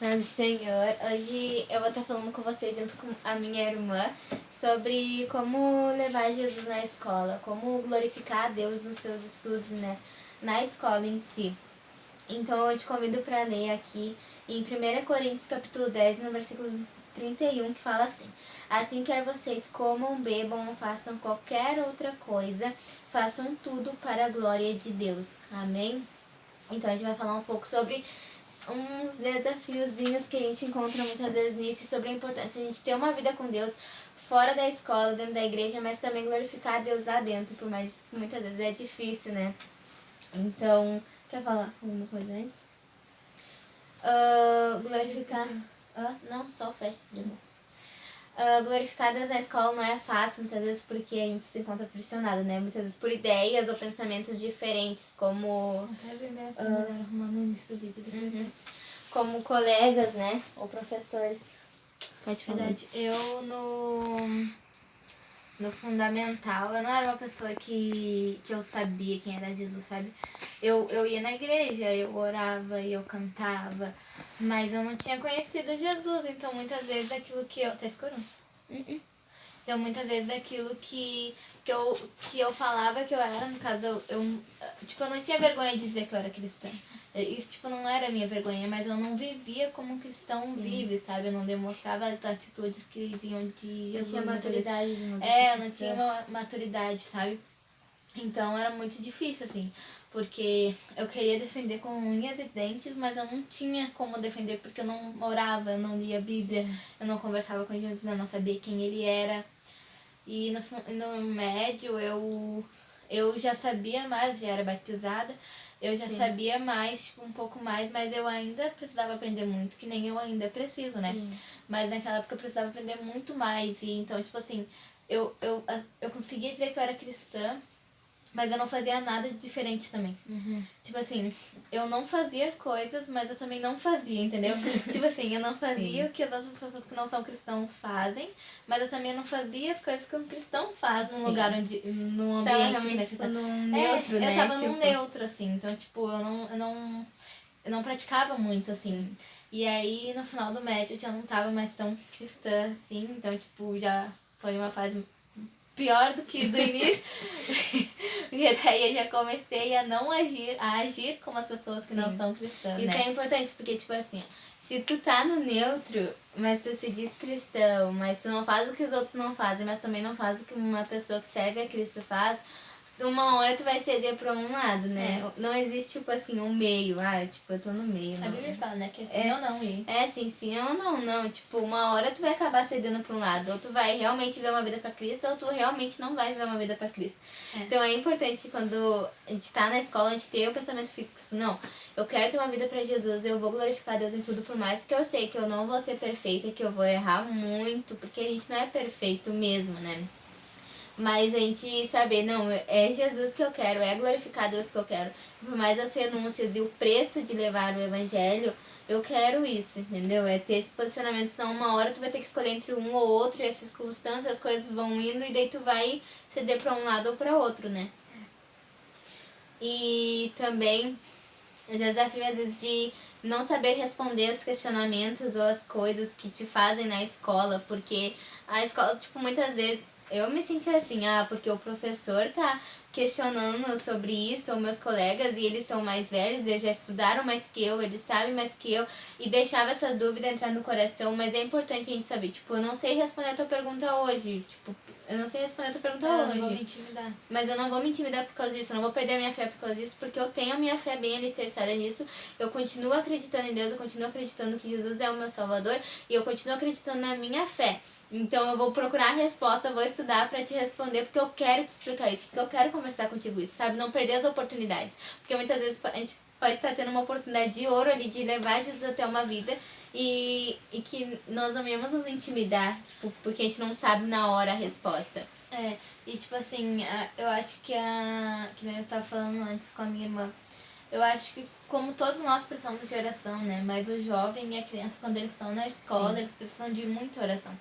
Mas, Senhor, hoje eu vou estar falando com você junto com a minha irmã sobre como levar Jesus na escola, como glorificar a Deus nos seus estudos, né, na escola em si. Então eu te convido para ler aqui em 1 Coríntios capítulo 10, no versículo 31, que fala assim: assim quer vocês comam, bebam ou façam qualquer outra coisa, façam tudo para a glória de Deus. Amém? Então a gente vai falar um pouco sobre uns desafiozinhos que a gente encontra muitas vezes nisso, sobre a importância de a gente ter uma vida com Deus fora da escola, dentro da igreja, mas também glorificar a Deus lá dentro, por mais que muitas vezes é difícil, né? Então, quer falar alguma coisa antes? Glorificar... não, só festa. Glorificar Deus na escola não é fácil, muitas vezes porque a gente se encontra pressionado, né? Muitas vezes por ideias ou pensamentos diferentes, como... como colegas, né? Ou professores. Pode falar. Verdade, eu no fundamental, eu não era uma pessoa que eu sabia quem era Jesus, sabe? Eu ia na igreja, eu orava e eu cantava, mas eu não tinha conhecido Jesus, então muitas vezes aquilo que eu... Tá escuro? Então muitas vezes aquilo que eu falava que eu era, no caso, eu não tinha vergonha de dizer que eu era cristã. Isso, não era minha vergonha, mas eu não vivia como um cristão vive, sabe? Eu não demonstrava as atitudes que vinham de Jesus. Eu tinha maturidade de uma eu não tinha uma maturidade, sabe? Então era muito difícil, assim, porque eu queria defender com unhas e dentes, mas eu não tinha como defender porque eu não orava, eu não lia a Bíblia, eu não conversava com Jesus, eu não sabia quem ele era. E no médio eu já sabia mais, já era batizada, eu já sabia mais, um pouco mais, mas eu ainda precisava aprender muito, que nem eu ainda preciso, né? Mas naquela época eu precisava aprender muito mais, e então, eu conseguia dizer que eu era cristã, mas eu não fazia nada diferente também. Eu não fazia coisas, mas eu também não fazia, entendeu? Eu não fazia o que as outras pessoas que não são cristãos fazem, mas eu também não fazia as coisas que um cristão faz num lugar onde... num ambiente... num neutro, né? Eu tava num neutro, assim. Então, eu não praticava muito, assim. E aí, no final do médio, eu já não tava mais tão cristã, assim. Então, já foi uma fase pior do que do início. E daí eu já comecei a não agir como as pessoas que não são cristãs, Isso né? é importante, porque, se tu tá no neutro, mas tu se diz cristão, mas tu não faz o que os outros não fazem, mas também não faz o que uma pessoa que serve a Cristo faz, uma hora tu vai ceder pra um lado, né? Não existe, um meio. Eu tô no meio. A Bíblia fala, né? Que é sim ou não. Sim ou não. Uma hora tu vai acabar cedendo pra um lado. Ou tu vai realmente viver uma vida pra Cristo, ou tu realmente não vai viver uma vida pra Cristo. Então é importante, quando a gente tá na escola, a gente ter o pensamento fixo. Não, eu quero ter uma vida pra Jesus, eu vou glorificar Deus em tudo, por mais que eu sei que eu não vou ser perfeita, que eu vou errar muito, porque a gente não é perfeito mesmo, né? Mas a gente saber, não, é Jesus que eu quero, é glorificar Deus que eu quero. Por mais as renúncias e o preço de levar o evangelho, eu quero isso, entendeu? É ter esse posicionamento, senão uma hora tu vai ter que escolher entre um ou outro, e as circunstâncias, as coisas vão indo, e daí tu vai ceder pra um lado ou pra outro, né? E também o desafio, às vezes, de não saber responder os questionamentos ou as coisas que te fazem na escola, porque a escola, muitas vezes eu me senti assim, porque o professor tá questionando sobre isso, ou meus colegas, e eles são mais velhos, eles já estudaram mais que eu, eles sabem mais que eu, e deixava essa dúvida entrar no coração, mas é importante a gente saber, eu não sei responder a tua pergunta hoje, eu não sei responder a tua pergunta hoje. Eu não vou me intimidar. Mas eu não vou me intimidar por causa disso, eu não vou perder a minha fé por causa disso, porque eu tenho a minha fé bem alicerçada nisso, eu continuo acreditando em Deus, eu continuo acreditando que Jesus é o meu Salvador, e eu continuo acreditando na minha fé. Então eu vou procurar a resposta, vou estudar pra te responder, porque eu quero te explicar isso, porque eu quero conversar contigo isso, sabe? Não perder as oportunidades. Porque muitas vezes a gente pode estar tendo uma oportunidade de ouro ali, de levar Jesus até uma vida, e que nós não vamos nos intimidar, porque a gente não sabe na hora a resposta. Eu acho que nem eu tava falando antes com a minha irmã, eu acho que como todos nós precisamos de oração, né? Mas o jovem e a criança, quando eles estão na escola, eles precisam de muita oração.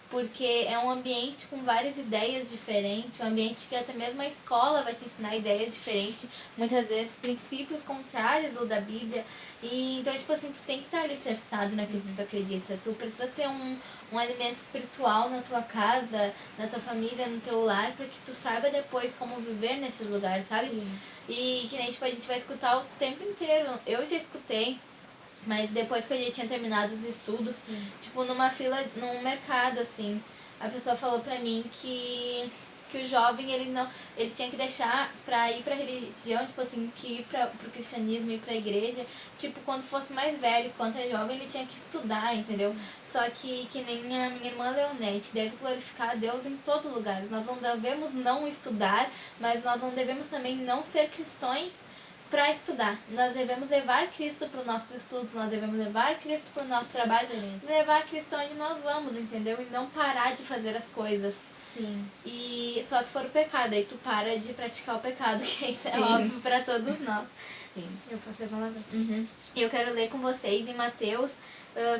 porque é um ambiente com várias ideias diferentes, um ambiente que até mesmo a escola vai te ensinar ideias diferentes, muitas vezes princípios contrários do da Bíblia. E então, tipo assim, tu tem que estar alicerçado naquilo que tu acredita. Tu precisa ter um alimento espiritual na tua casa, na tua família, no teu lar, para que tu saiba depois como viver nesses lugares, sabe? Sim. E que nem, tipo, a gente vai escutar o tempo inteiro. Eu já escutei, mas depois que eu já tinha terminado os estudos, tipo, numa fila, num mercado, assim, a pessoa falou pra mim que o jovem, ele tinha que deixar pra ir pra religião, tipo assim, que ir pro cristianismo, ir pra igreja, tipo, quando fosse mais velho, quando é jovem, ele tinha que estudar, entendeu? Só que nem a minha irmã Leonete deve glorificar a Deus em todo lugar. Nós não devemos não estudar, mas nós não devemos também não ser cristãos para estudar. Nós devemos levar Cristo para os nossos estudos, nós devemos levar Cristo para o nosso trabalho, levar Cristo onde nós vamos, entendeu? E não parar de fazer as coisas. Sim. E só se for o pecado, aí tu para de praticar o pecado, que isso é óbvio para todos nós. Sim. Eu posso falar? Eu quero ler com vocês em Mateus,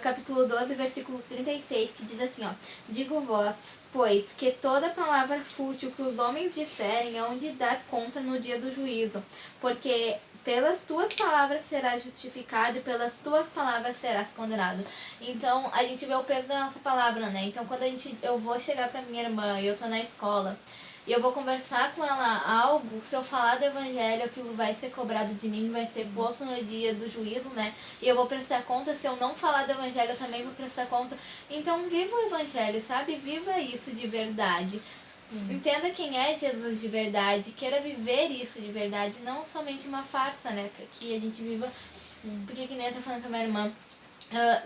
capítulo 12, versículo 36, que diz assim, ó: Digo-vos, pois, que toda palavra fútil que os homens disserem hão de dar conta no dia do juízo, porque pelas tuas palavras serás justificado e pelas tuas palavras serás condenado. Então, a gente vê o peso da nossa palavra, né? Então, quando eu vou chegar pra minha irmã e eu tô na escola, e eu vou conversar com ela algo, se eu falar do evangelho, aquilo vai ser cobrado de mim, vai ser posto no dia do juízo, né? E eu vou prestar conta. Se eu não falar do evangelho, eu também vou prestar conta. Então, viva o evangelho, sabe? Viva isso de verdade. Sim. Entenda quem é Jesus de verdade, queira viver isso de verdade, não somente uma farsa, né? Para que a gente viva. Sim. Porque que nem eu tô falando com a minha irmã,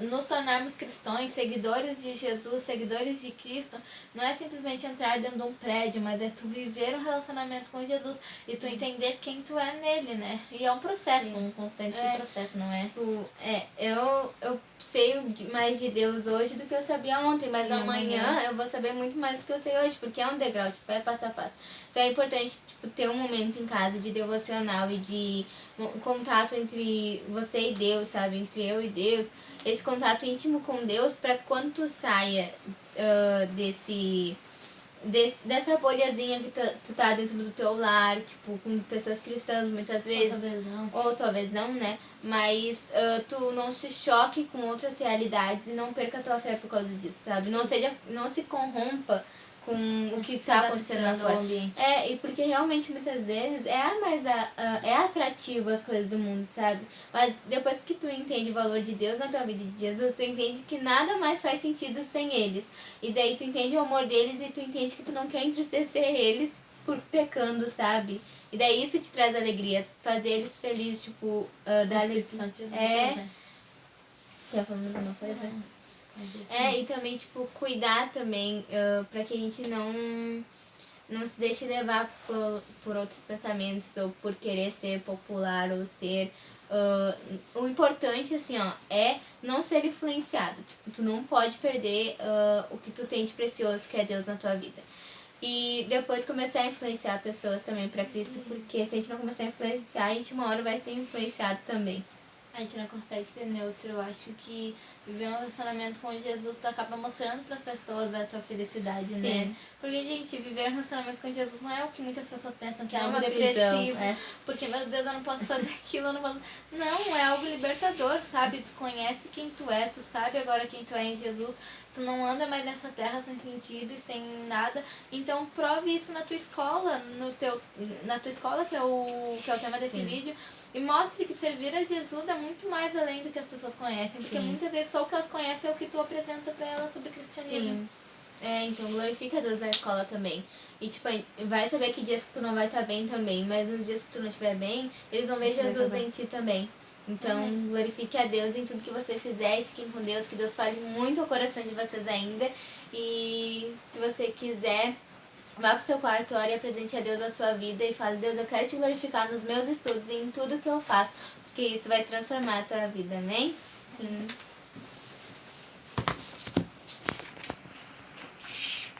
nos tornarmos cristãos, seguidores de Jesus, seguidores de Cristo, não é simplesmente entrar dentro de um prédio, mas é tu viver um relacionamento com Jesus e tu entender quem tu é nele, né? E é um processo, um constante processo, não é? Tipo, eu sei mais de Deus hoje do que eu sabia ontem, mas amanhã eu vou saber muito mais do que eu sei hoje, porque é um degrau, tipo, é passo a passo. Então é importante, tipo, ter um momento em casa de devocional e de contato entre você e Deus, sabe? Entre eu e Deus. Esse contato íntimo com Deus, para quando tu saia dessa bolhazinha que tu tá dentro do teu lar, tipo, com pessoas cristãs muitas vezes. Ou talvez não, né? Mas tu não se choque com outras realidades e não perca a tua fé por causa disso, sabe? Não se corrompa com o que tá acontecendo lá fora. E porque realmente muitas vezes é atrativo as coisas do mundo, sabe? Mas depois que tu entende o valor de Deus na tua vida e de Jesus, tu entende que nada mais faz sentido sem eles. E daí tu entende o amor deles e tu entende que tu não quer entristecer eles por pecando, sabe? E daí isso te traz alegria, fazer eles felizes, tipo, dar alegria. Você ia falando alguma coisa? E também, tipo, cuidar também, pra que a gente não se deixe levar por outros pensamentos ou por querer ser popular ou ser... o importante, assim, ó, é não ser influenciado. Tipo, tu não pode perder o que tu tem de precioso, que é Deus na tua vida. E depois começar a influenciar pessoas também pra Cristo, porque se a gente não começar a influenciar, a gente uma hora vai ser influenciado também. A gente não consegue ser neutro. Eu acho que viver um relacionamento com Jesus, tu acaba mostrando pras pessoas a tua felicidade, né? Porque, gente, viver um relacionamento com Jesus não é o que muitas pessoas pensam que é algo depressivo. Porque, meu Deus, eu não posso fazer aquilo, eu não posso... Não, é algo libertador, sabe? Tu conhece quem tu é, tu sabe agora quem tu é em Jesus. Tu não anda mais nessa terra sem sentido e sem nada. Então, prove isso na tua escola, na tua escola, que é o tema desse vídeo. E mostre que servir a Jesus é muito mais além do que as pessoas conhecem. Porque muitas vezes só o que elas conhecem é o que tu apresenta pra elas sobre o cristianismo. Então glorifica a Deus na escola também. E tipo, vai saber que dias que tu não vai estar bem também, mas nos dias que tu não estiver bem, eles vão ver Jesus em ti também. Então glorifique a Deus em tudo que você fizer e fiquem com Deus, que Deus fale muito ao coração de vocês ainda. E se você quiser, vá pro seu quarto, ore e apresente a Deus a sua vida e fale: Deus, eu quero te glorificar nos meus estudos e em tudo que eu faço, porque isso vai transformar a tua vida, amém?